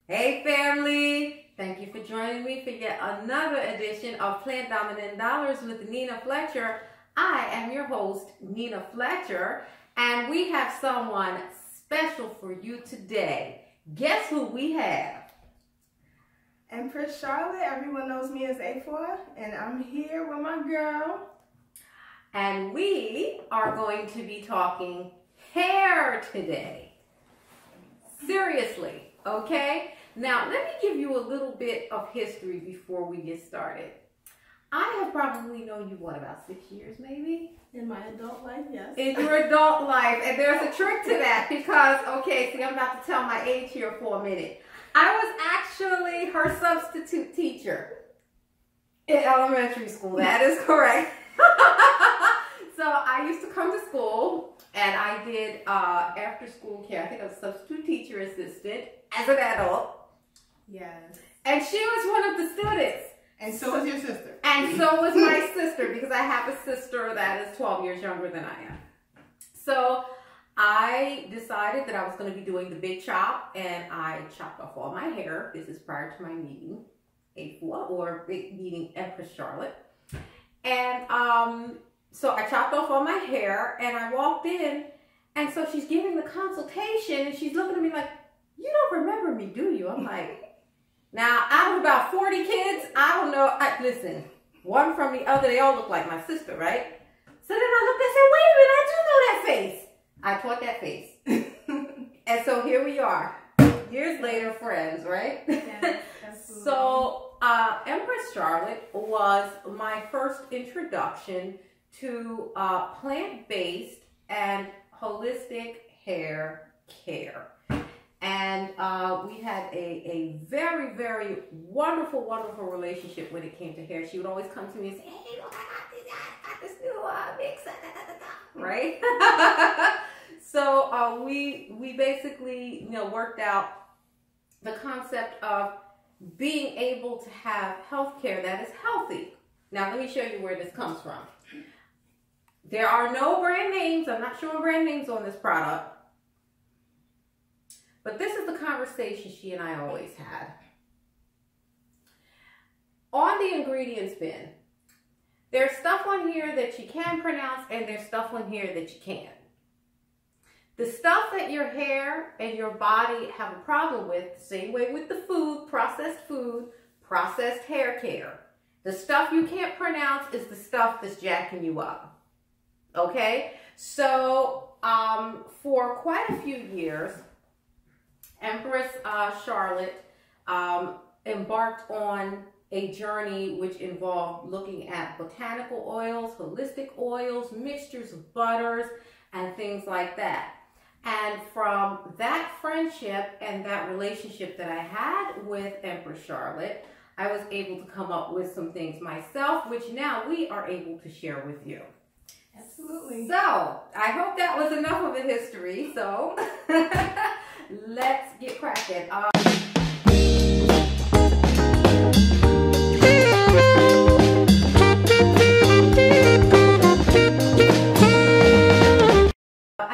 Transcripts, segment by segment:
Hey family, thank you for joining me for yet another edition of Plant Dominant Dollars with Nina Fletcher. I am your host, Nina Fletcher, and we have someone special for you today. Guess who we have? Empress Charlotte. Everyone knows me as A4, and I'm here with my girl. And we are going to be talking hair today. Seriously, okay? Now, let me give you a little bit of history before we get started. I have probably known you, what, about 6 years maybe? In my adult life, yes. In your adult life. And there's a trick to that because, okay, see, I'm about to tell my age here for a minute. I was actually her substitute teacher in elementary school. That is correct. So I used to come to school and I did after school care. I think I was a substitute teacher assistant as an adult. Yes. And she was one of the students. And so was your sister. And so was my sister, because I have a sister that is 12 years younger than I am. So I decided that I was going to be doing the big chop, and I chopped off all my hair. This is prior to my meeting A4, or meeting Empress Charlotte. And so I chopped off all my hair, and I walked in, and so she's giving the consultation, and she's looking at me like, "You don't remember me, do you?" I'm like, now, out of about 40 kids, I don't know. Listen, one from the other, they all look like my sister, right? So then I looked and said, wait a minute, I do know that face. I taught that face. And so here we are, years later, friends, right? Yes, absolutely. So Empress Charlotte was my first introduction to plant-based and holistic hair care. And we had a very, very wonderful, wonderful relationship when it came to hair. She would always come to me and say, "Hey, look, I got this new mix, right?" So we basically, worked out the concept of being able to have health care that is healthy. Now, let me show you where this comes from. There are no brand names. I'm not showing brand names on this product. But this is the conversation she and I always had. On the ingredients bin, there's stuff on here that you can pronounce and there's stuff on here that you can't. The stuff that your hair and your body have a problem with, same way with the food, processed hair care. The stuff you can't pronounce is the stuff that's jacking you up. Okay? So, for quite a few years, Empress Charlotte embarked on a journey which involved looking at botanical oils, holistic oils, mixtures of butters, and things like that. And from that friendship and that relationship that I had with Empress Charlotte, I was able to come up with some things myself, which now we are able to share with you. Absolutely. So, I hope that was enough of a history. So, let's get cracking. I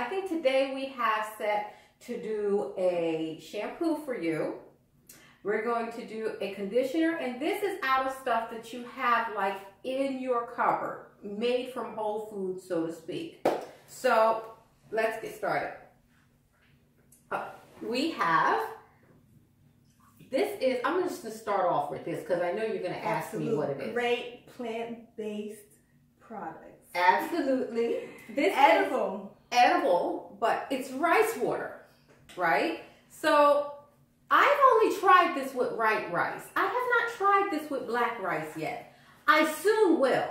think today we have set to do a shampoo for you. We're going to do a conditioner, and this is out of stuff that you have like in your cupboard, made from whole foods, so to speak. So let's get started. We have, this is, I'm just going to start off with this because I know you're going to ask me what it is. Great plant-based products. Absolutely. This edible. Is edible, but it's rice water, right? So I've only tried this with white rice. I have not tried this with black rice yet. I soon will.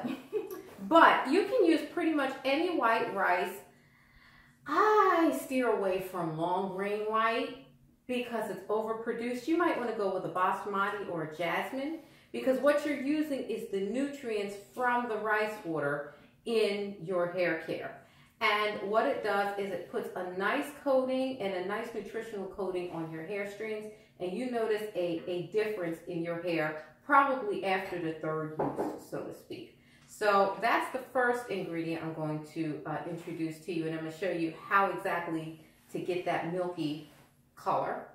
But you can use pretty much any white rice. I steer away from long grain white because it's overproduced. You might want to go with a basmati or a jasmine because what you're using is the nutrients from the rice water in your hair care. And what it does is it puts a nice coating and a nice nutritional coating on your hair strands, and you notice a difference in your hair probably after the third use, so to speak. So that's the first ingredient I'm going to introduce to you, and I'm going to show you how exactly to get that milky color.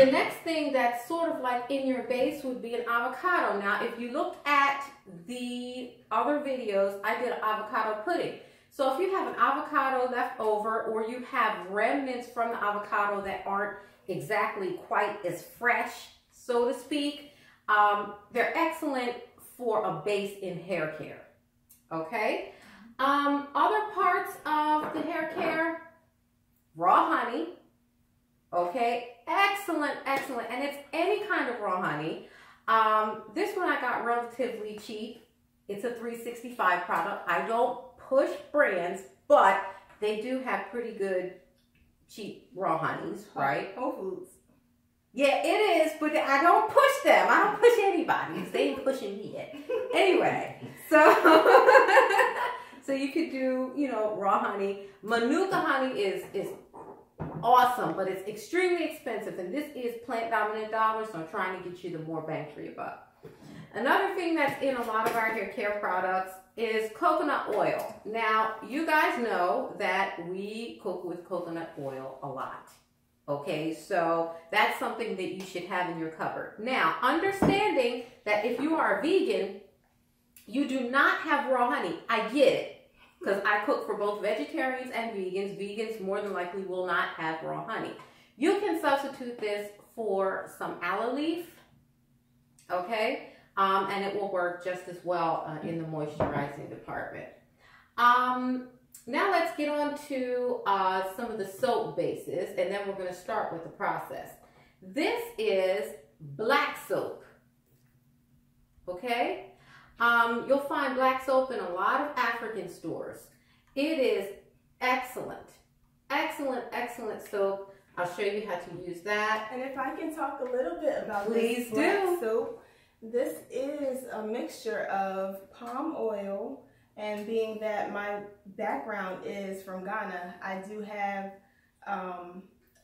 The next thing that's sort of like in your base would be an avocado. Now, if you looked at the other videos, I did avocado pudding. So if you have an avocado left over, or you have remnants from the avocado that aren't exactly quite as fresh, so to speak, they're excellent for a base in hair care. Okay? Other parts of the hair care, raw honey. Okay, excellent, excellent. And it's any kind of raw honey. This one I got relatively cheap. It's a 365 product. I don't push brands, but they do have pretty good cheap raw honeys, right? Whole Foods. Yeah, it is, but I don't push them. I don't push anybody. They ain't pushing me yet. Anyway, so so you could do, you know, raw honey. Manuka honey is awesome, but it's extremely expensive, and this is plant dominant dollars, so I'm trying to get you the more bang for your buck. Another thing that's in a lot of our hair care products is coconut oil. Now, you guys know that we cook with coconut oil a lot. Okay, so that's something that you should have in your cupboard. Now, understanding that if you are a vegan, you do not have raw honey. I get it, because I cook for both vegetarians and vegans. Vegans more than likely will not have raw honey. You can substitute this for some aloe leaf, okay? And it will work just as well in the moisturizing department. Now let's get on to some of the soap bases, and then we're going to start with the process. This is black soap, okay? You'll find black soap in a lot of African stores. It is excellent, excellent, excellent soap. I'll show you how to use that. And if I can talk a little bit about Please this black do. soap, this is a mixture of palm oil, and being that my background is from Ghana, I do have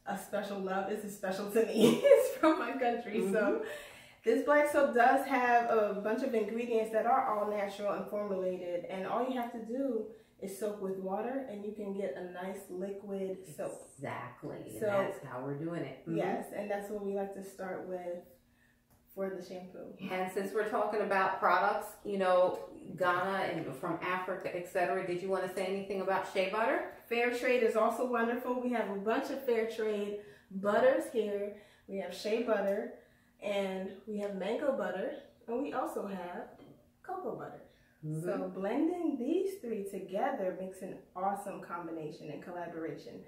a special love. This is special to me. It's from my country, so. This black soap does have a bunch of ingredients that are all natural and formulated, and all you have to do is soak with water, and you can get a nice liquid soap. Exactly, and so, that's how we're doing it. Yes, and that's what we like to start with for the shampoo. And since we're talking about products, you know, Ghana and from Africa, etc., did you want to say anything about shea butter? Fair trade is also wonderful. We have a bunch of fair trade butters here. We have shea butter, and we have mango butter, and we also have cocoa butter. So blending these three together makes an awesome combination and collaboration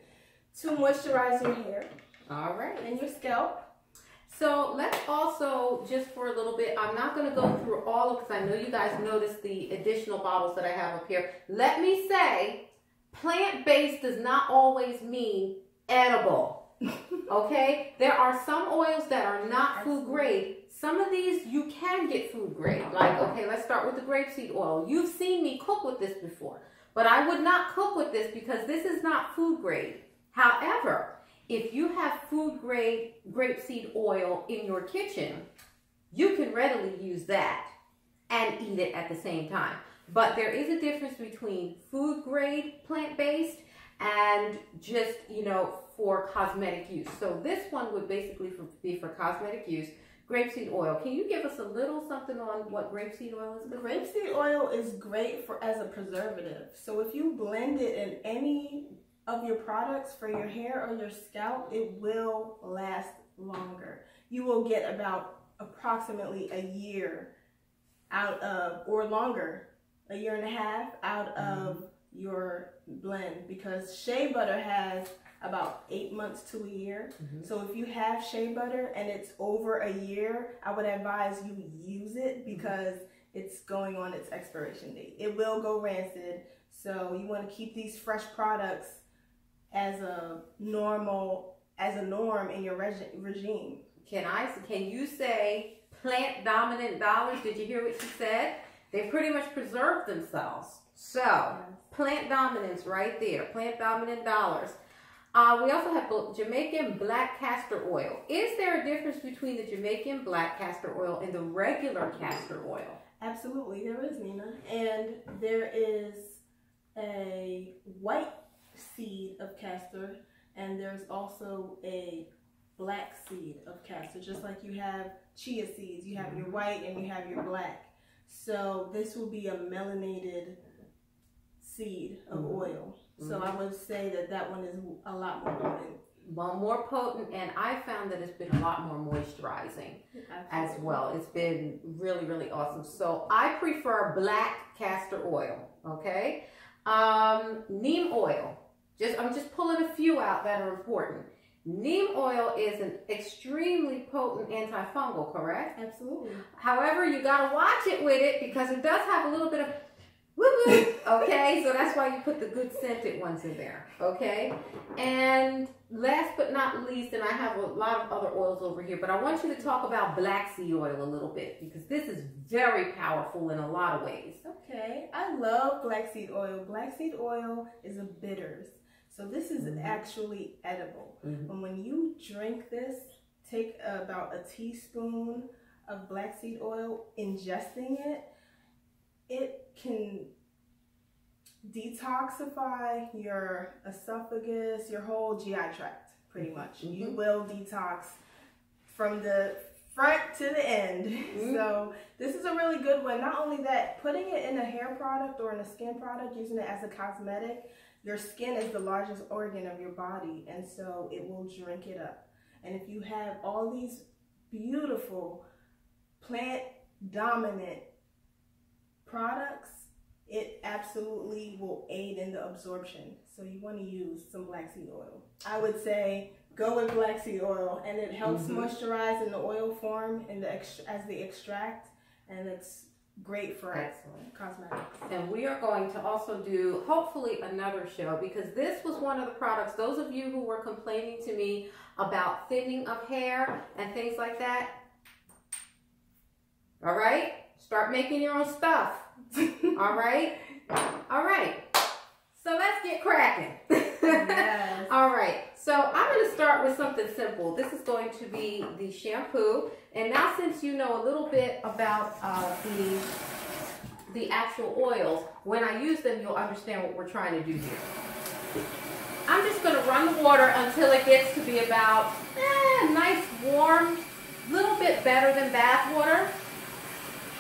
to moisturize your hair. All right. And your scalp. So let's also, just for a little bit, I'm not going to go through all of, because I know you guys noticed the additional bottles that I have up here. Let me say, plant-based does not always mean edible. Okay, there are some oils that are not food grade. Some of these you can get food grade. Like, okay, let's start with the grapeseed oil. You've seen me cook with this before, but I would not cook with this because this is not food grade. However, if you have food grade grapeseed oil in your kitchen, you can readily use that and eat it at the same time. But there is a difference between food grade plant-based and just, you know, for cosmetic use. So this one would basically be for cosmetic use. Grapeseed oil. Can you give us a little something on what grapeseed oil is? Grapeseed oil is great as a preservative. So if you blend it in any of your products for your hair or your scalp, it will last longer. You will get about approximately a year out of, or longer, a year and a half out of your blend, because shea butter has about 8 months to a year. So if you have shea butter and it's over a year, I would advise you use it because it's going on its expiration date. It will go rancid, so you want to keep these fresh products as a norm in your regime. Can you say plant dominant dollars? Did you hear what she said? They pretty much preserve themselves. So plant dominance right there, plant dominant dollars. We also have Jamaican black castor oil. Is there a difference between the Jamaican black castor oil and the regular castor oil? Absolutely, there is, Nina. And there is a white seed of castor, and there's also a black seed of castor, just like you have chia seeds. You have your white and you have your black. So this will be a melanated seed of oil. So I would say that that one is a lot more potent. Well, more potent, and I found that it's been a lot more moisturizing as well. It's been really, really awesome. So I prefer black castor oil, okay? Neem oil. I'm just pulling a few out that are important. Neem oil is an extremely potent antifungal, correct? Absolutely. However, you gotta watch it with it because it does have a little bit of woo-woo, okay? So that's why you put the good scented ones in there, okay? And last but not least, and I have a lot of other oils over here, but I want you to talk about black seed oil a little bit because this is very powerful in a lot of ways. Okay, I love black seed oil. Black seed oil is a bitters. So this is actually edible. And when you drink this, take about a teaspoon of black seed oil, ingesting it, it can detoxify your esophagus, your whole GI tract, pretty much. You will detox from the front to the end. So this is a really good one. Not only that, putting it in a hair product or in a skin product, using it as a cosmetic, your skin is the largest organ of your body, and so it will drink it up. And if you have all these beautiful plant-dominant products, it absolutely will aid in the absorption. So you want to use some black seed oil. I would say go with black seed oil, and it helps moisturize in the oil form in the as the extract, and it's great for cosmetics. And we are going to also do hopefully another show because this was one of the products, those of you who were complaining to me about thinning of hair and things like that, all right, start making your own stuff. All right, so let's get cracking. Yes. All right, so I'm going to start with something simple. This is going to be the shampoo, and now since you know a little bit about the actual oils, when I use them you'll understand what we're trying to do here. I'm just going to run the water until it gets to be about nice warm, little bit better than bath water.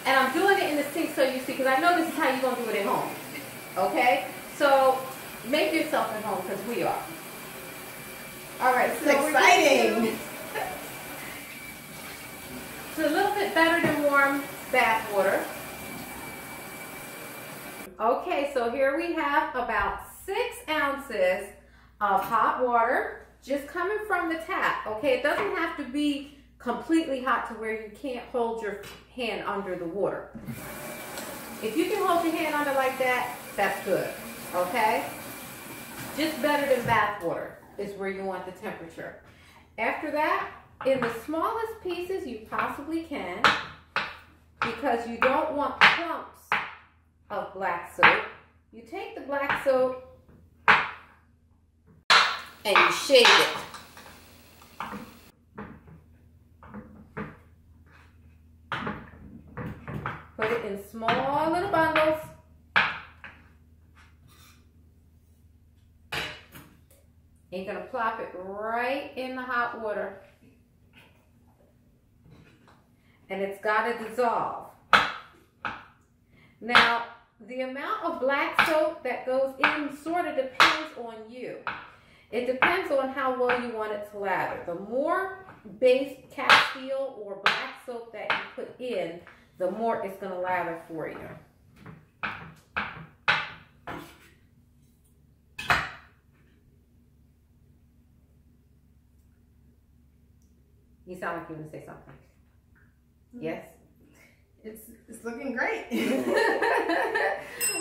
And I'm doing it in the sink so you see, because I know this is how you're going to do it at home. Okay? So make yourself at home because we are. All right. It's exciting. It's a little bit better than warm bath water. Okay, so here we have about 6 ounces of hot water just coming from the tap. Okay, it doesn't have to be completely hot to where you can't hold your hand under the water. If you can hold your hand under like that, that's good, okay? Just better than bath water is where you want the temperature. After that, in the smallest pieces you possibly can, because you don't want clumps of black soap, you take the black soap and you shake it. Put it in small little bundles. And you're going to plop it right in the hot water. And it's got to dissolve. Now, the amount of black soap that goes in sort of depends on you. It depends on how well you want it to lather. The more base Castile or black soap that you put in, the more it's going to lather for you. You sound like you want to say something. Yes? It's looking great.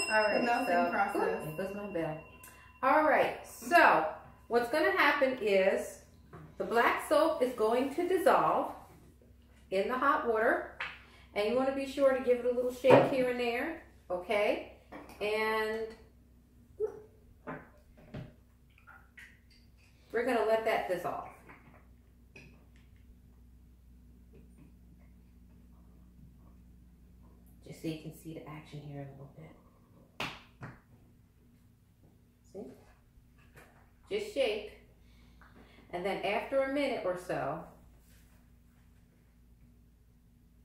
All right. Melting process. Ooh, goes my bell. All right. So what's going to happen is the black soap is going to dissolve in the hot water. And you want to be sure to give it a little shake here and there, okay? And we're going to let that dissolve. Just so you can see the action here a little bit. See? Just shake. And then after a minute or so,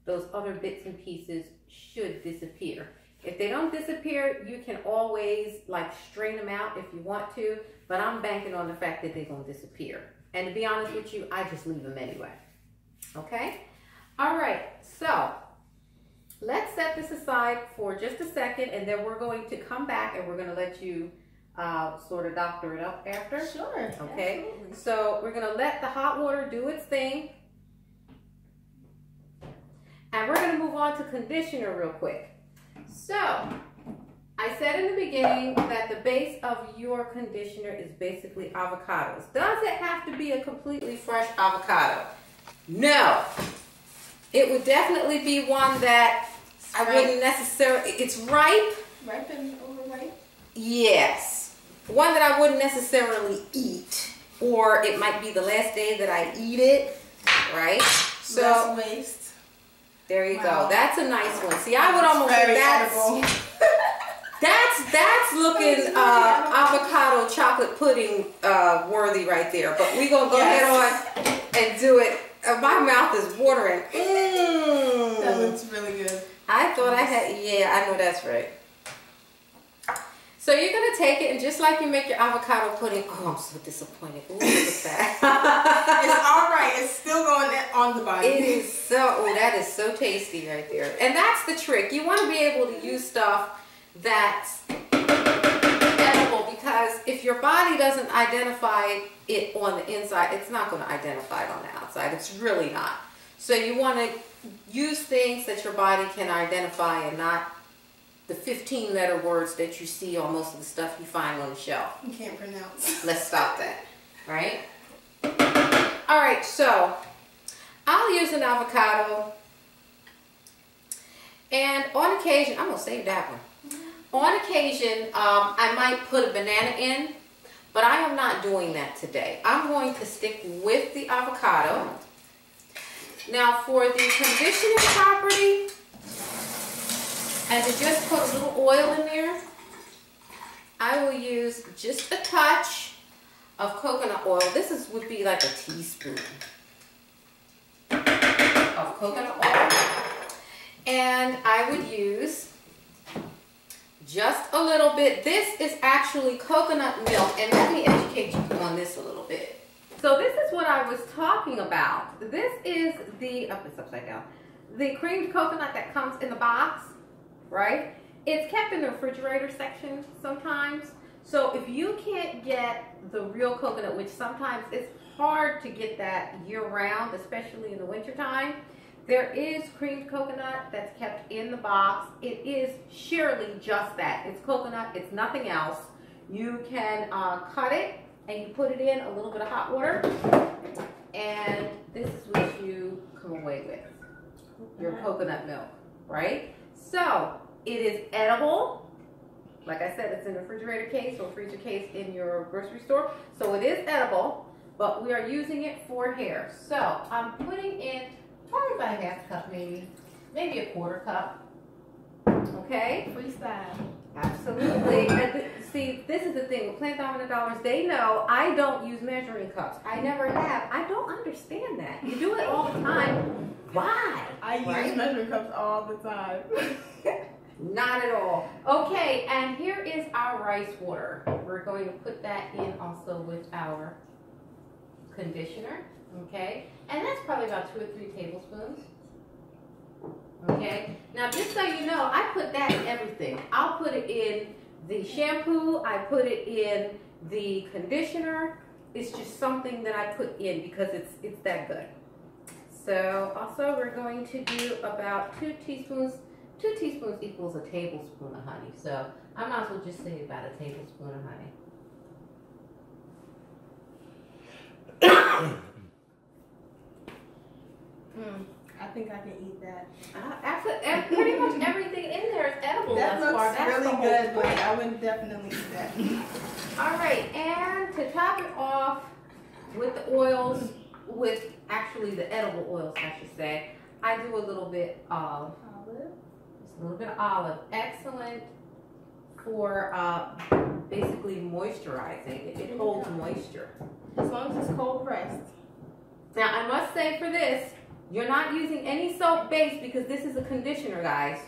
those other bits and pieces should disappear. If they don't disappear, you can always like strain them out if you want to, but I'm banking on the fact that they're gonna disappear. And to be honest with you, I just leave them anyway. Okay? All right, so let's set this aside for just a second, and then we're going to come back and we're gonna let you sort of doctor it up after. Sure. Okay, Absolutely. so we're gonna let the hot water do its thing. And we're gonna move on to conditioner real quick. So, I said in the beginning that the base of your conditioner is basically avocados. Does it have to be a completely fresh avocado? No. It would definitely be one that I wouldn't necessarily, it's ripe. Ripe and overripe? Yes. One that I wouldn't necessarily eat. Or it might be the last day that I eat it, right? So, less waste. There you Wow. go. That's a nice one. See, I would almost say that's looking avocado chocolate pudding worthy right there. But we're gonna go ahead on and do it. My mouth is watering. That looks really good. I thought I had. Yeah, I know that's right. So you're gonna take it, and just like you make your avocado pudding. Oh, I'm so disappointed. Ooh, look at that. It's all right. It's still going on the body. It is so. Oh, that is so tasty right there. And that's the trick. You want to be able to use stuff that's edible, because if your body doesn't identify it on the inside, it's not going to identify it on the outside. It's really not. So you want to use things that your body can identify, and not the 15-letter words that you see on most of the stuff you find on the shelf. You can't pronounce. Let's stop that, right? All right, so I'll use an avocado, and on occasion, I'm gonna save that one. On occasion, I might put a banana in, but I am not doing that today. I'm going to stick with the avocado. Now for the conditioning property, and to just put a little oil in there, I will use just a touch of coconut oil. This would be like a teaspoon of coconut oil. And I would use just a little bit. This is actually coconut milk, and let me educate you on this a little bit. So this is what I was talking about. This is the, oh, it's upside down, the creamed coconut that comes in the box, right? It's kept in the refrigerator section sometimes. So if you can't get the real coconut, which sometimes it's hard to get that year round, especially in the winter time, there is creamed coconut that's kept in the box. It is surely just that. It's coconut, it's nothing else. You can cut it and you put it in a little bit of hot water, and this is what you come away with, your coconut milk, right? So it is edible. Like I said, it's in a refrigerator case or freezer case in your grocery store. So it is edible, but we are using it for hair. So I'm putting in probably about a half cup, maybe a quarter cup. Okay? Freestyle. Absolutely. And see, this is the thing with Plant Dominant Dollars. They know I don't use measuring cups. I never have. I don't understand that. You do it all the time. Why? I use measuring cups all the time. Not at all. Okay, and here is our rice water. We're going to put that in also with our conditioner. Okay, and that's probably about 2 or 3 tablespoons. Okay, now just so you know, I put that in everything. I'll put it in the shampoo, I put it in the conditioner. It's just something that I put in because it's that good. So also we're going to do about 2 teaspoons. 2 teaspoons equals a tablespoon of honey. So I might as well just say about a tablespoon of honey. I think I can eat that. Pretty much everything in there is edible. That looks really good, but I would definitely eat that. All right, and to top it off with the oils, with actually the edible oils, I should say, I do a little bit of olive. Just a little bit of olive. Excellent for basically moisturizing. It holds moisture. As long as it's cold pressed. Now, I must say for this, you're not using any soap base because this is a conditioner, guys.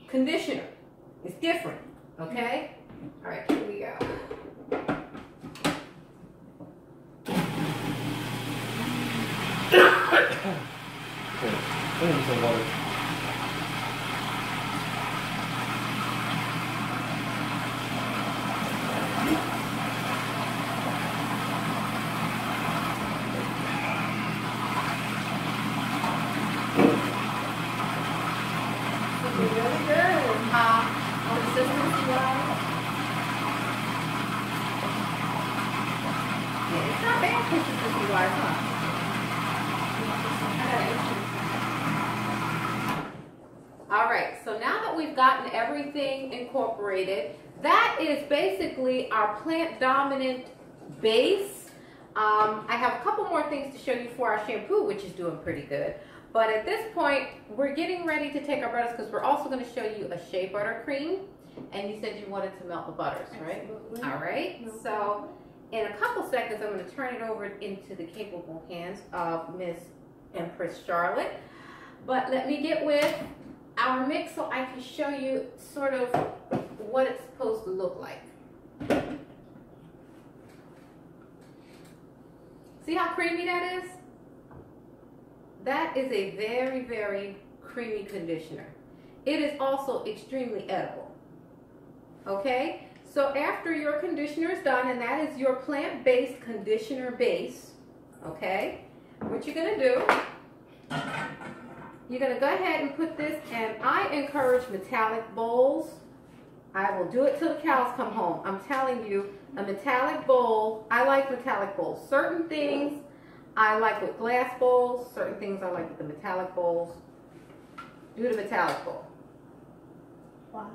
Conditioner. It's different, okay? All right, here we go. I need some water. Really good. Consistency-wise. Yeah, it's not bad consistency-wise, huh? All right, so now that we've gotten everything incorporated, that is basically our plant dominant base. I have a couple more things to show you for our shampoo, which is doing pretty good. But at this point, we're getting ready to take our butters because we're also going to show you a shea butter cream. And you said you wanted to melt the butters, right? Absolutely. All right, so in a couple seconds, I'm going to turn it over into the capable hands of Miss Empress Charlotte. But let me get with our mix so I can show you sort of what it's supposed to look like. See how creamy that is? That is a very, very creamy conditioner. It is also extremely edible. Okay? So after your conditioner is done, and that is your plant-based conditioner base, okay? What you're gonna do, you're gonna go ahead and put this, and I encourage metallic bowls. I will do it till the cows come home. I'm telling you, a metallic bowl, I like metallic bowls. Certain things I like with glass bowls, certain things I like with the metallic bowls. Do the metallic bowl. Why?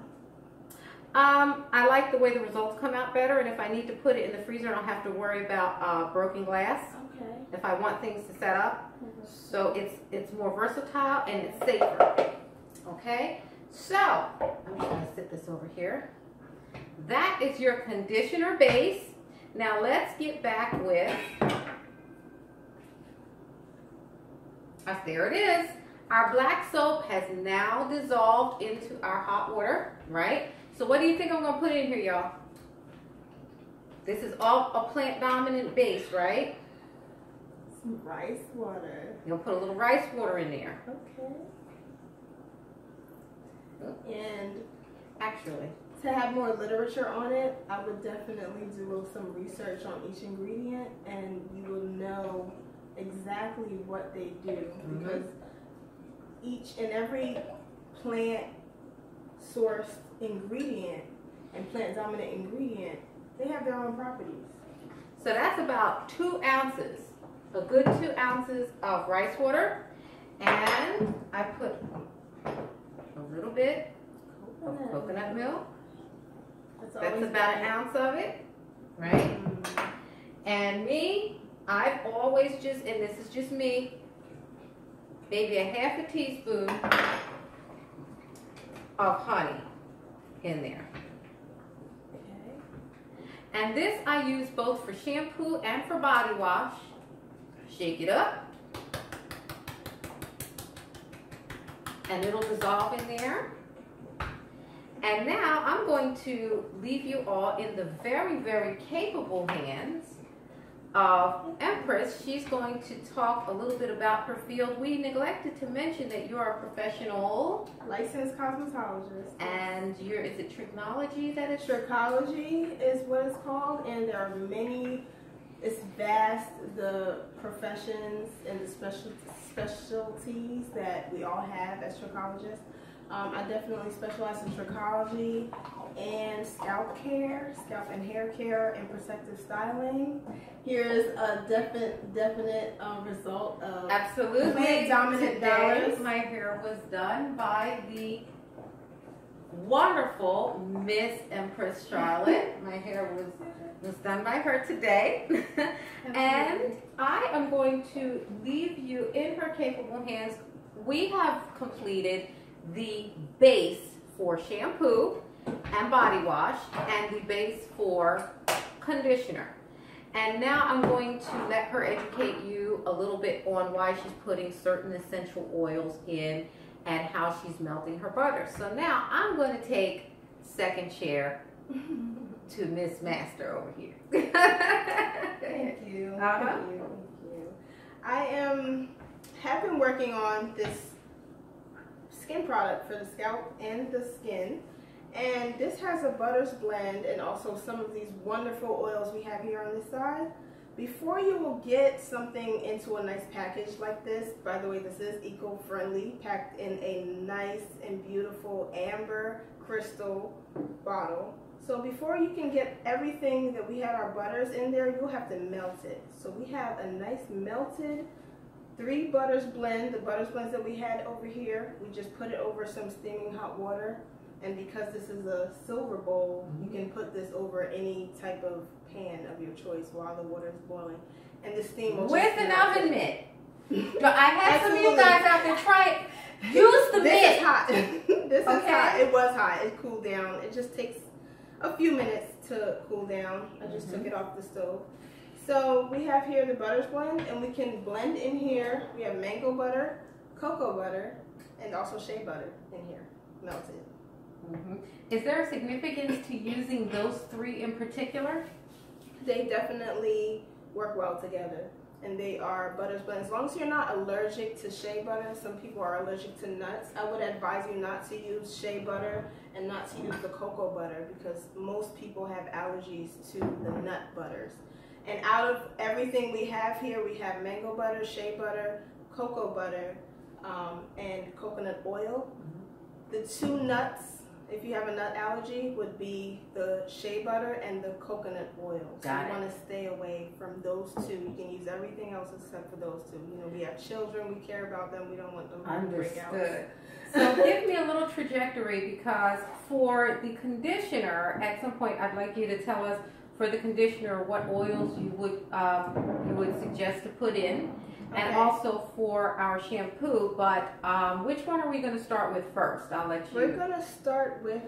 I like the way the results come out better, and if I need to put it in the freezer, I don't have to worry about broken glass. Okay. If I want things to set up. So it's more versatile and it's safer. Okay? So, I'm just going to sit this over here. That is your conditioner base. Now let's get back with, there it is. Our black soap has now dissolved into our hot water, right? So what do you think I'm going to put in here, y'all? This is all a plant dominant base, right? Some rice water. You'll put a little rice water in there. Okay. And actually, to have more literature on it, I would definitely do some research on each ingredient, and you will know exactly what they do, because each and every plant sourced ingredient and plant dominant ingredient, they have their own properties. So that's about 2 ounces, a good 2 ounces of rice water, and I put a little bit of coconut milk. That's about 1 ounce of it, right? And me, I've always just, and this is just me, maybe a half a teaspoon of honey in there. Okay. And this I use both for shampoo and for body wash. Shake it up. And it'll dissolve in there. And now I'm going to leave you all in the very, very capable hands of Empress. She's going to talk a little bit about her field. We neglected to mention that you are a professional licensed cosmetologist. And is it trichology that is? Trichology is what it's called, and there are many, it's vast, the professions and the specialties that we all have as trichologists. I definitely specialize in trichology and scalp care, scalp and hair care, and protective styling. Here's a definite result of absolutely plant dominant dollars. My hair was done by the wonderful Miss Empress Charlotte. My hair was done by her today. And I am going to leave you in her capable hands. We have completed the base for shampoo and body wash and the base for conditioner. And now I'm going to let her educate you a little bit on why she's putting certain essential oils in and how she's melting her butter. So now I'm going to take second chair to Miss Master over here. Thank you. Uh-huh. Thank you. Thank you. I have been working on this skin product for the scalp and the skin. And this has a butters blend and also some of these wonderful oils we have here on this side. Before you will get something into a nice package like this, by the way, this is eco-friendly, packed in a nice and beautiful amber crystal bottle. So before you can get everything that we had our butters in there, you'll have to melt it. So we have a nice melted 3 butters blend, the butters blends that we had over here. We just put it over some steaming hot water. And because this is a silver bowl, you can put this over any type of pan of your choice while the water is boiling. And the steam will with an oven mitt. I had some of Absolutely. you guys out there try it. Use the This mitt. is hot. This is Okay. hot. It was hot. It cooled down. It just takes a few minutes to cool down. I just took it off the stove. So we have here the butters blend, and we can blend in here. We have mango butter, cocoa butter, and also shea butter in here, melted. Is there a significance to using those 3 in particular? They definitely work well together, and they are butters blend. As long as you're not allergic to shea butter, some people are allergic to nuts. I would advise you not to use shea butter and not to use the cocoa butter because most people have allergies to the nut butters. And out of everything we have here, we have mango butter, shea butter, cocoa butter, and coconut oil. The 2 nuts, if you have a nut allergy, would be the shea butter and the coconut oil. So you want to stay away from those 2. You can use everything else except for those 2. You know, we have children, we care about them, we don't want them to break out. Understood. So give me a little trajectory, because for the conditioner, at some point I'd like you to tell us for the conditioner what oils you would suggest to put in. And also for our shampoo, but which one are we going to start with first? I'll let you. We're going to start with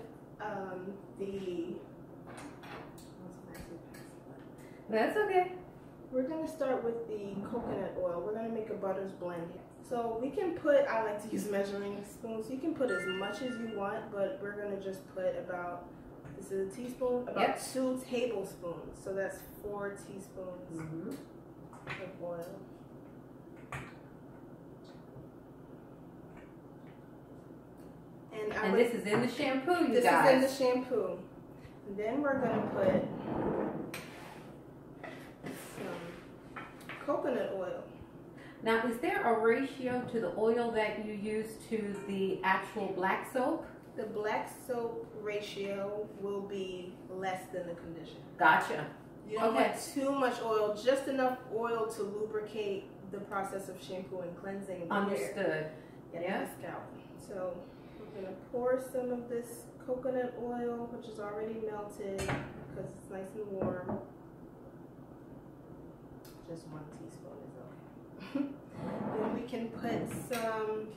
the... That's okay. We're going to start with the coconut oil. We're going to make a butters blend here. So we can put, I like to use measuring spoons. You can put as much as you want, but we're going to just put about, this is a teaspoon, about 2 tablespoons. So that's 4 teaspoons of oil. And this is in the shampoo, you guys. guys. This is in the shampoo. And then we're going to put some coconut oil. Now, is there a ratio to the oil that you use to the actual black soap? The black soap ratio will be less than the conditioner. Gotcha. You don't want too much oil, just enough oil to lubricate the process of shampooing, cleansing the Understood. hair. The scalp. So we're going to pour some of this coconut oil, which is already melted because it's nice and warm. Just 1 teaspoon is okay. Then we can put some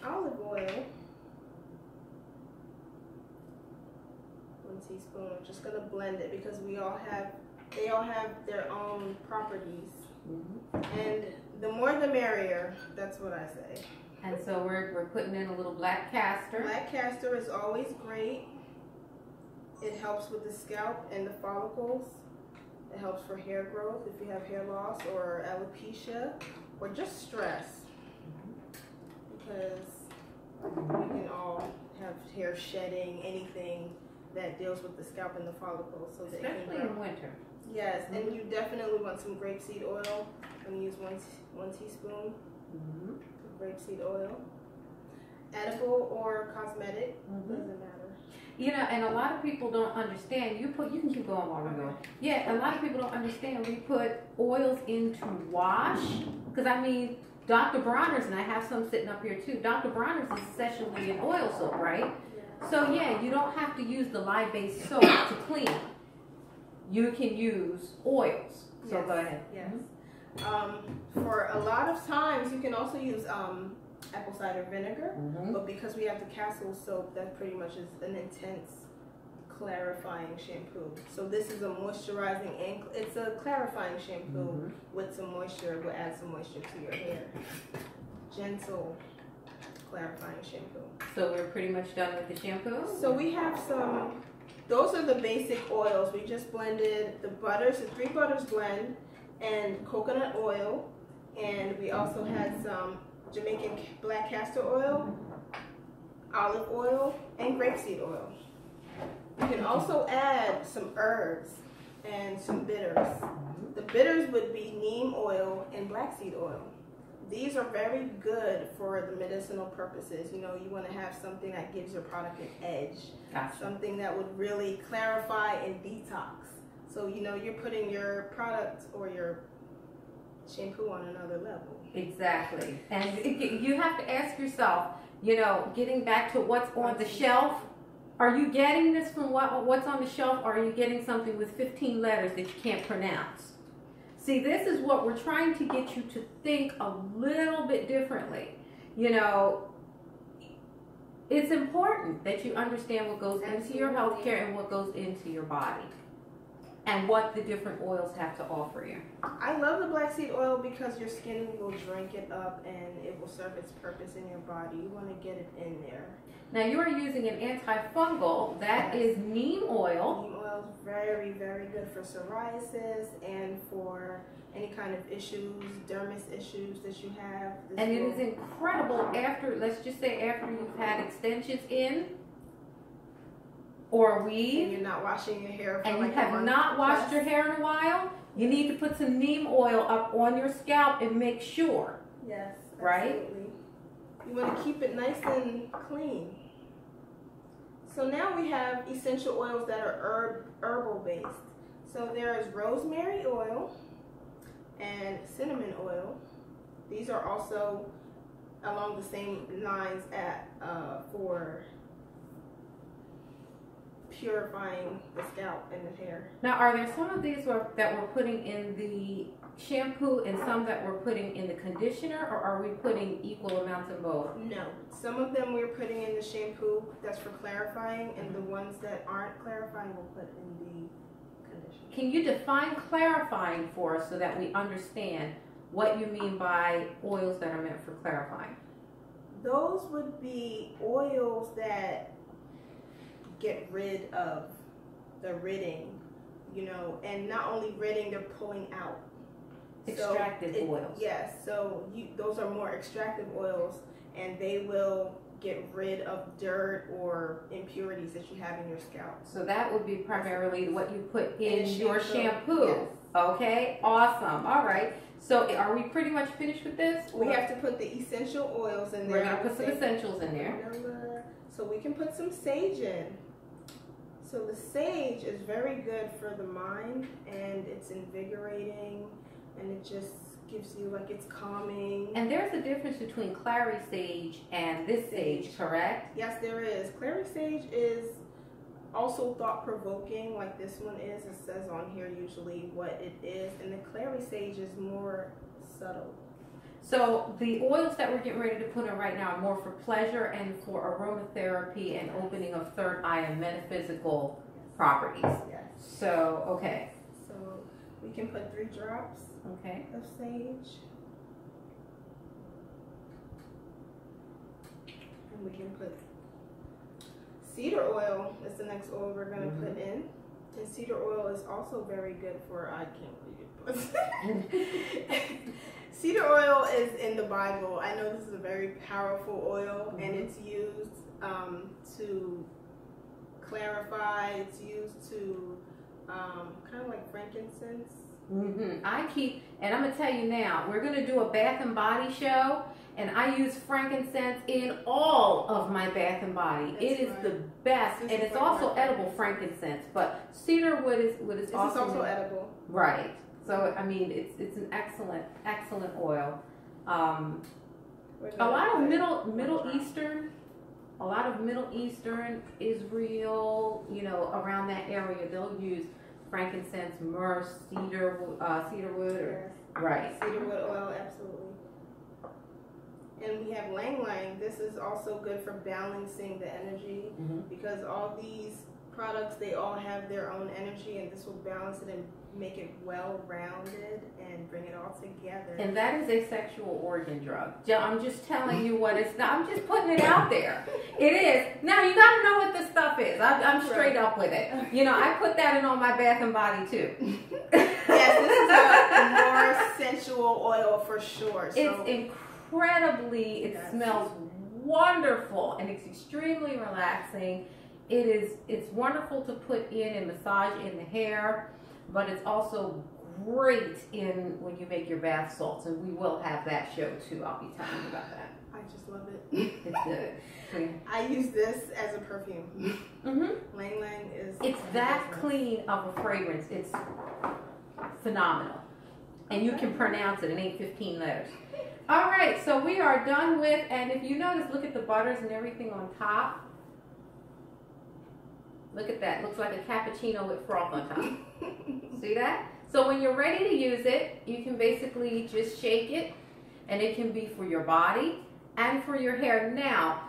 olive oil. 1 teaspoon. I'm just going to blend it because they all have their own properties. And the more the merrier, that's what I say. And so we're putting in a little black castor. Black castor is always great. It helps with the scalp and the follicles. It helps for hair growth if you have hair loss or alopecia or just stress. Because we can all have hair shedding, anything that deals with the scalp and the follicles. So Especially in winter. Yes, and you definitely want some grapeseed oil. I'm going to use one teaspoon of grapeseed oil. Edible or cosmetic, doesn't matter. You know, and a lot of people don't understand. You can keep going while we're going. Yeah, a lot of people don't understand. We put oils in to wash. Because, I mean, Dr. Bronner's, and I have some sitting up here too. Dr. Bronner's is essentially an oil soap, right? So, yeah, you don't have to use the lye-based soap to clean. You can use oils. So go ahead. Yes. For a lot of times, you can also use apple cider vinegar, but because we have the castle soap, that pretty much is an intense clarifying shampoo. So this is a moisturizing and it's a clarifying shampoo with some moisture. Will add some moisture to your hair. Gentle clarifying shampoo. So we're pretty much done with the shampoo? So we have some, those are the basic oils. We just blended the butters, the 3 butters blend, and coconut oil. And we also had some Jamaican black castor oil, olive oil, and grapeseed oil. You can also add some herbs and some bitters. The bitters would be neem oil and black seed oil. These are very good for the medicinal purposes. You know, you want to have something that gives your product an edge. Gotcha. Something that would really clarify and detox. So, you know, you're putting your product or your shampoo on another level. Exactly. And you have to ask yourself, you know, getting back to what's on the shelf, are you getting this from what's on the shelf, or are you getting something with 15 letters that you can't pronounce? See, this is what we're trying to get you to think a little bit differently. You know, it's important that you understand what goes into your healthcare and what goes into your body, and what the different oils have to offer you. I love the black seed oil because your skin will drink it up and it will serve its purpose in your body. You want to get it in there. Now you are using an antifungal. That is neem oil. Neem oil is very, very good for psoriasis and for any kind of issues, dermis issues that you have. And it is incredible after, let's just say after you've had extensions in, or weave, and you're not washing your hair for and like you have not washed your hair in a while, you need to put some neem oil up on your scalp and make sure. Yes, right? absolutely. You want to keep it nice and clean. So now we have essential oils that are herbal based. So there is rosemary oil and cinnamon oil. These are also along the same lines for purifying the scalp and the hair. Now, are there some of these that we're putting in the shampoo and some that we're putting in the conditioner, or are we putting equal amounts of both? No, some of them we're putting in the shampoo, that's for clarifying, and the ones that aren't clarifying we'll put in the conditioner. Can you define clarifying for us so that we understand what you mean by oils that are meant for clarifying? Those would be oils that get rid of the ridding, you know, and not only ridding, they're pulling out. Extractive oils. Yes, so those are more extractive oils, and they will get rid of dirt or impurities that you have in your scalp. So that would be primarily what you put in your shampoo. Yes. Okay, awesome. All right. So are we pretty much finished with this? We have to put the essential oils in there. We're going to put some essentials in there. So we can put some sage in. So the sage is very good for the mind, and it's invigorating, and it just gives you, like, it's calming. And there's a difference between clary sage and this sage, correct? Yes, there is. Clary sage is also thought-provoking, like this one is. It says on here usually what it is, and the clary sage is more subtle. So the oils that we're getting ready to put in right now are more for pleasure and for aromatherapy and opening of third eye and metaphysical properties. Yes. So, okay. So we can put 3 drops Okay. of sage. And we can put cedar oil. That's the next oil we're going to put in. And cedar oil is also very good for, I can't read it. Cedar oil is in the Bible. I know this is a very powerful oil, and it's used to clarify. It's used to kind of like frankincense. And I'm going to tell you now, we're going to do a Bath and Body show, and I use frankincense in all of my Bath and Body. That's it is right. the best, and it's also edible frankincense, but cedar wood is It's also also edible. Right. So, I mean, it's an excellent oil. A lot of Middle Eastern, Israel, you know, around that area, they'll use frankincense, myrrh, cedar wood. Right. Cedar wood oil, absolutely. And we have lang lang. This is also good for balancing the energy because all these products, they all have their own energy, and this will balance it and make it well-rounded and bring it all together. And that is a sexual organ drug. I'm just telling you what it's not. I'm just putting it out there. It is. Now, you got to know what this stuff is. I'm straight up with it. You know, I put that in on my Bath and Body, too. Yes, this is a more sensual oil for sure. So it's incredibly, it smells wonderful, and it's extremely relaxing. It's wonderful to put in and massage in the hair, but it's also great in when you make your bath salts, and we will have that show too. I'll be telling you about that. I just love it. It's good. Yeah. I use this as a perfume. Lang Lang is. It's that clean of a fragrance. It's phenomenal, and you can pronounce it. It ain't 15 letters. All right, so we are done with, and if you notice, look at the butters and everything on top. Look at that. Looks like a cappuccino with froth on top. See that? So when you're ready to use it, you can basically just shake it, and it can be for your body and for your hair. Now,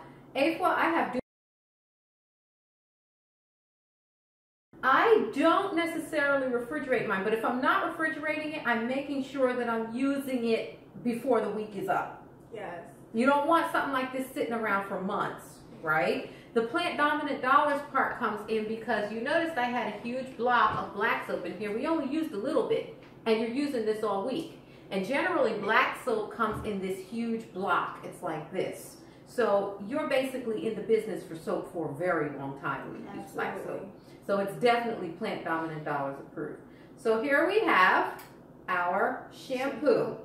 I don't necessarily refrigerate mine, but if I'm not refrigerating it, I'm making sure that I'm using it before the week is up. Yes. You don't want something like this sitting around for months, right? The Plant Dominant Dollars part comes in because you noticed I had a huge block of black soap in here. We only used a little bit, and you're using this all week. And generally, black soap comes in this huge block. It's like this. So you're basically in the business for soap for a very long time when you use black soap. So it's definitely Plant Dominant Dollars approved. So here we have our shampoo.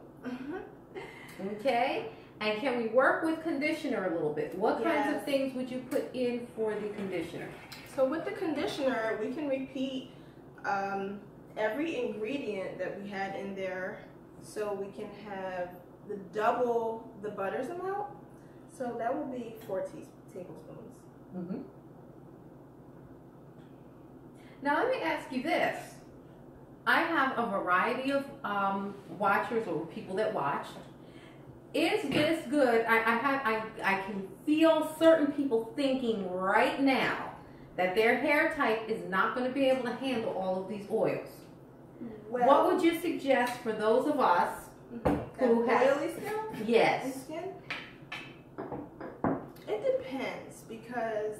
Okay? And can we work with conditioner a little bit? What kinds of things would you put in for the conditioner? So with the conditioner, we can repeat every ingredient that we had in there. So we can have the double the butters amount. So that will be 4 tablespoons. Now let me ask you this. I have a variety of watchers or people that watch. Is this good? I can feel certain people thinking right now that their hair type is not going to be able to handle all of these oils. Well, what would you suggest for those of us who have oily skin? Yes. Skin? It depends, because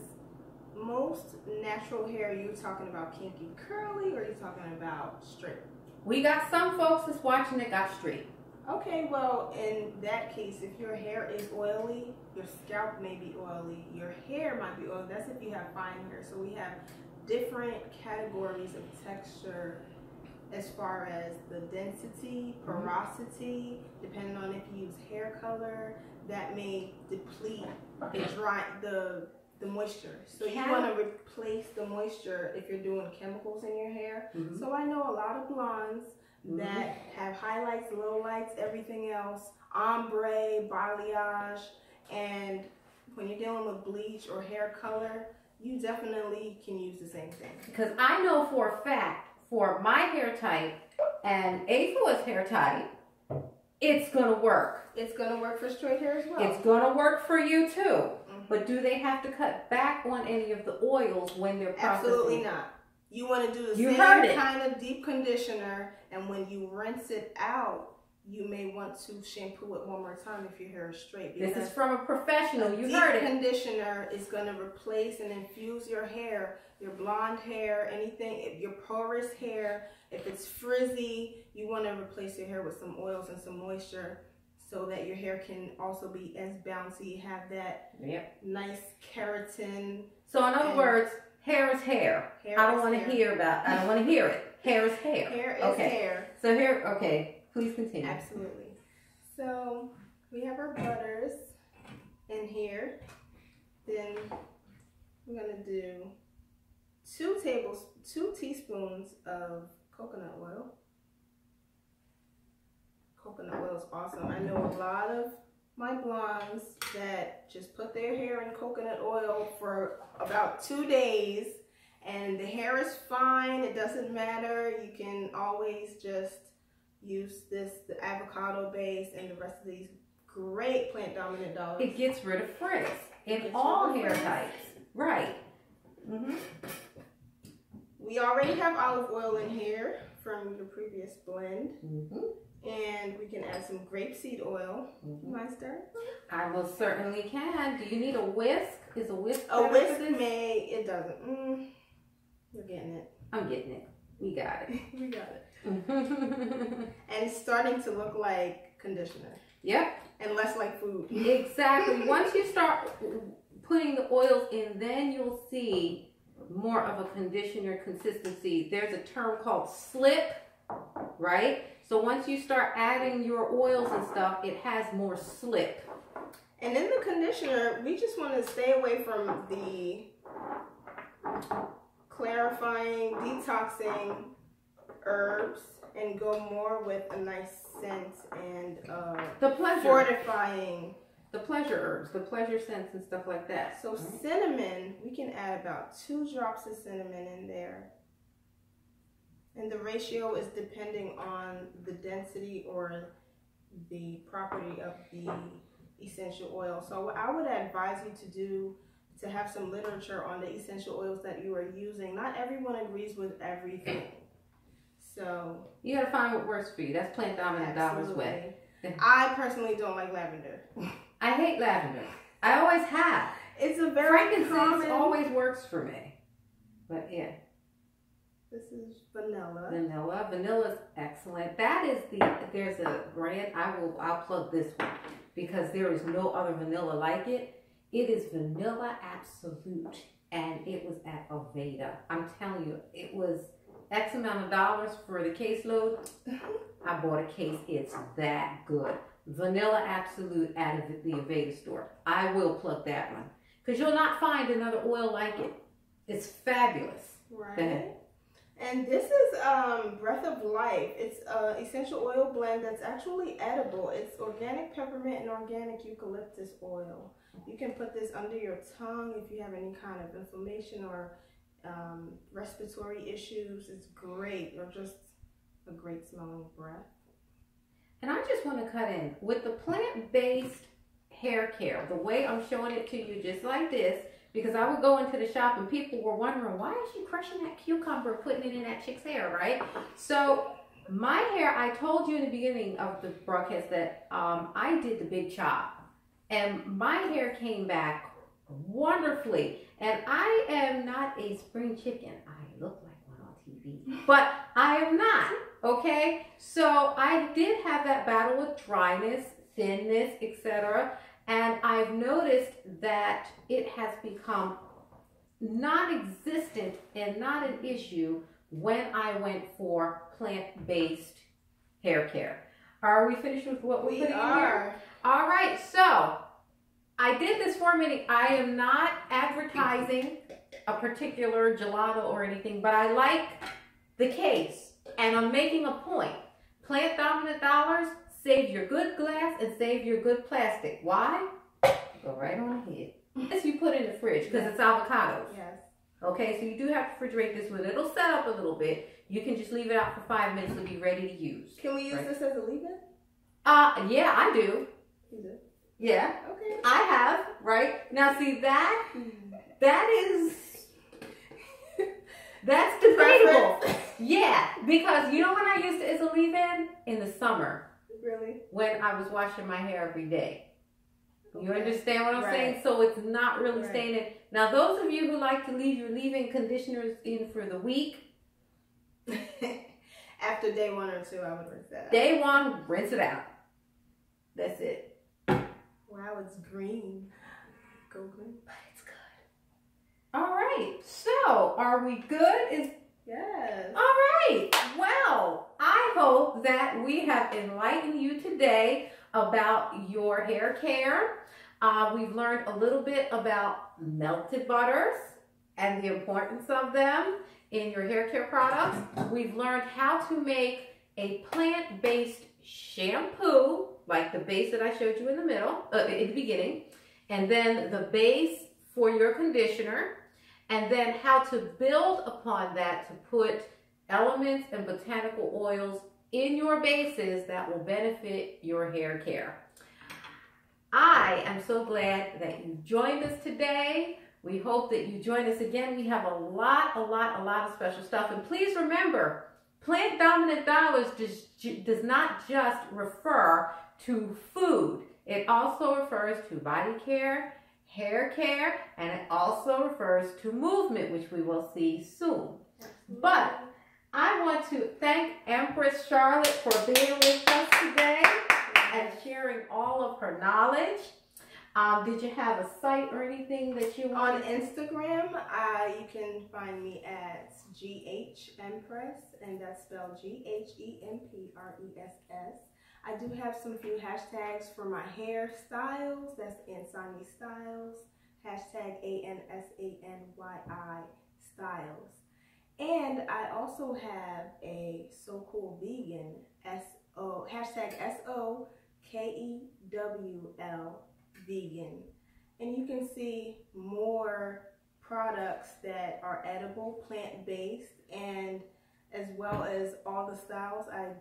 most natural hair, you're talking about kinky curly, or you're talking about straight? We got some folks that's watching that got straight. Okay, well, in that case, if your hair is oily, your scalp may be oily, your hair might be oily. That's if you have fine hair. So we have different categories of texture as far as the density, porosity, depending on if you use hair color, that may deplete the moisture. So you want to replace the moisture if you're doing chemicals in your hair. So I know a lot of blondes that have highlights, lowlights, everything else, ombre, balayage, and when you're dealing with bleach or hair color, you definitely can use the same thing. Because I know for a fact, for my hair type and Aphila's hair type, it's going to work. It's going to work for straight hair as well. It's going to work for you too. But do they have to cut back on any of the oils when they're processing? Absolutely not. You want to do the same kind of deep conditioner, and when you rinse it out, you may want to shampoo it one more time if your hair is straight. This is from a professional. You heard it. Deep conditioner is going to replace and infuse your hair, your blonde hair, anything, your porous hair. If it's frizzy, you want to replace your hair with some oils and some moisture, so that your hair can also be as bouncy, have that nice keratin. So in other words, hair is hair. I don't want to hear it. Hair is hair. Hair is hair. So here, please continue. Absolutely. So we have our butters in here. Then we're gonna do 2 teaspoons of coconut oil. Coconut oil is awesome. I know a lot of my blondes that just put their hair in coconut oil for about 2 days, and the hair is fine. It doesn't matter. You can always just use the avocado base and the rest of these great Plant Dominant Dollars. It gets rid of frizz in all hair types. Right. We already have olive oil in here from the previous blend. And we can add some grapeseed oil. My stir? I most certainly can. Do you need a whisk? Is a whisk A better whisk for this? it doesn't. You're getting it. I'm getting it. We got it. We got it. And it's starting to look like conditioner. Yep. And less like food. Exactly. Once you start putting the oils in, then you'll see more of a conditioner consistency. There's a term called slip, right? So once you start adding your oils and stuff, it has more slip. And in the conditioner, we just want to stay away from the clarifying, detoxing herbs and go more with a nice scent and the pleasure fortifying. The pleasure herbs, the pleasure scents and stuff like that. So cinnamon, we can add about 2 drops of cinnamon in there. And the ratio is depending on the density or the property of the essential oil. So what I would advise you to have some literature on the essential oils that you are using. Not everyone agrees with everything. So you gotta find what works for you. That's Plant Dominant Dollar's way. I personally don't like lavender. I hate lavender. I always have. It's a very frankincense common. always works for me. But yeah. This is vanilla. Vanilla's excellent. That is there's a brand, I'll plug this one because there is no other vanilla like it. It is Vanilla Absolute and it was at Aveda. I'm telling you, it was X amount of dollars for the caseload. I bought a case, it's that good. Vanilla Absolute at the Aveda store. I will plug that one because you'll not find another oil like it. It's fabulous. Right. And this is Breath of Life. It's an essential oil blend that's actually edible. It's organic peppermint and organic eucalyptus oil. You can put this under your tongue if you have any kind of inflammation or respiratory issues. It's great, or just a great smelling breath. And I just want to cut in with the plant-based hair care, the way I'm showing it to you just like this, because I would go into the shop and people were wondering, why is she crushing that cucumber and putting it in that chick's hair, right? So my hair, I told you in the beginning of the broadcast that I did the big chop and my hair came back wonderfully. And I am not a spring chicken. I look like one on TV, but I am not, okay? So I did have that battle with dryness, thinness, etc. And I've noticed that it has become non-existent and not an issue when I went for plant-based hair care. Are we finished with what we're putting in here? All right, so I did this for a minute. I am not advertising a particular gelato or anything, but I like the case, and I'm making a point. Plant Dominant Dollars, save your good glass and save your good plastic. Why? Go right on ahead. This you put in the fridge because it's avocados. Yes. Okay, so you do have to refrigerate this one. It'll set up a little bit. You can just leave it out for 5 minutes. It'll be ready to use. Can we use this as a leave-in? Yeah, I do. You do? Yeah. Okay. I have, right? Now see that is that's debatable. Yeah, because you know when I used it as a leave-in? In the summer. Really? When I was washing my hair every day. You Okay. understand what I'm saying? So it's not really staying in. Now those of you who like to leave your leave-in conditioners in for the week. After day 1 or 2, I would rinse that out. Day 1, rinse it out. That's it. Wow, it's green. Go green. But it's good. All right. So are we good? Yes. All right. Well, I hope that we have enlightened you today about your hair care. We've learned a little bit about melted butters and the importance of them in your hair care products. We've learned how to make a plant-based shampoo, like the base that I showed you in the middle, in the beginning, and then the base for your conditioner, and then how to build upon that to put elements and botanical oils in your bases that will benefit your hair care. I am so glad that you joined us today. We hope that you join us again. We have a lot of special stuff. And please remember, Plant Dominant Dollars does not just refer to food. It also refers to body care, hair care, and it also refers to movement, which we will see soon. But I want to thank Empress Charlotte for being with us today and sharing all of her knowledge. Did you have a site or anything that you want? On Instagram, you can find me at GH Empress, and that's spelled GHEMPRESS. I do have some few hashtags for my hairstyles. That's Ansani Styles, hashtag ANSANYI Styles. And I also have a So Cool Vegan, hashtag SOKEWL Vegan. And you can see more products that are edible, plant-based, and as well as all the styles I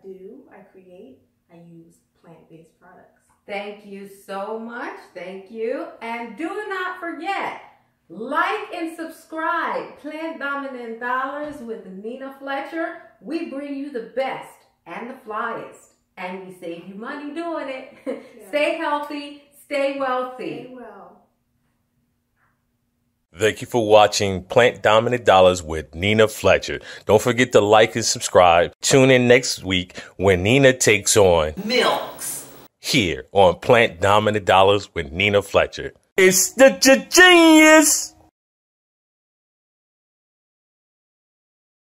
create, I use plant-based products. Thank you so much. Thank you. And do not forget, like and subscribe. Plant Dominant Dollars with Nina Fletcher. We bring you the best and the flyest. And we save you money doing it. Yeah. Stay healthy. Stay wealthy. Stay well. Thank you for watching Plant Dominant Dollars with Nina Fletcher. Don't forget to like and subscribe. Tune in next week when Nina takes on Milks here on Plant Dominant Dollars with Nina Fletcher. It's the genius.